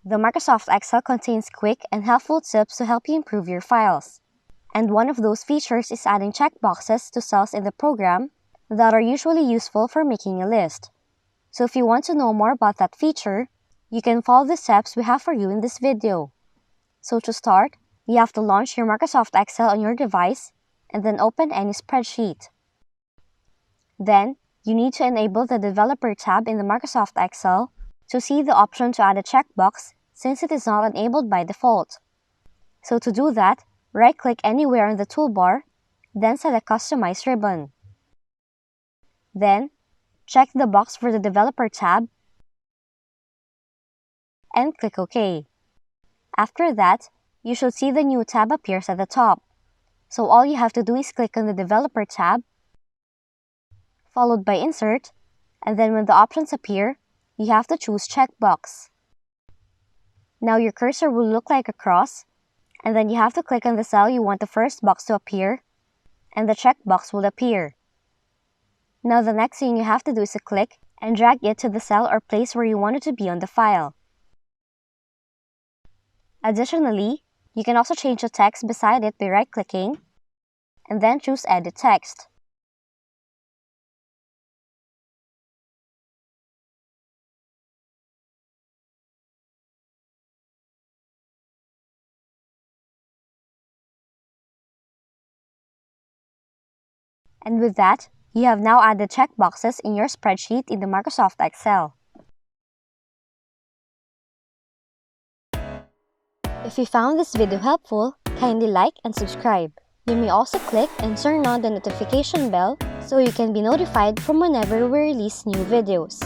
The Microsoft Excel contains quick and helpful tips to help you improve your files. And one of those features is adding checkboxes to cells in the program that are usually useful for making a list. So if you want to know more about that feature, you can follow the steps we have for you in this video. So to start, you have to launch your Microsoft Excel on your device and then open any spreadsheet. Then, you need to enable the Developer tab in the Microsoft Excel to see the option to add a checkbox since it is not enabled by default. So to do that, right-click anywhere on the toolbar, then select Customize ribbon. Then, check the box for the Developer tab and click OK. After that, you should see the new tab appears at the top. So all you have to do is click on the Developer tab, followed by Insert, and then when the options appear, you have to choose Checkbox. Now your cursor will look like a cross, and then you have to click on the cell you want the first box to appear, and the checkbox will appear. Now the next thing you have to do is to click and drag it to the cell or place where you want it to be on the file. Additionally, you can also change the text beside it by right-clicking, and then choose Edit Text. And with that, you have now added checkboxes in your spreadsheet in the Microsoft Excel. If you found this video helpful, kindly like and subscribe. You may also click and turn on the notification bell so you can be notified from whenever we release new videos.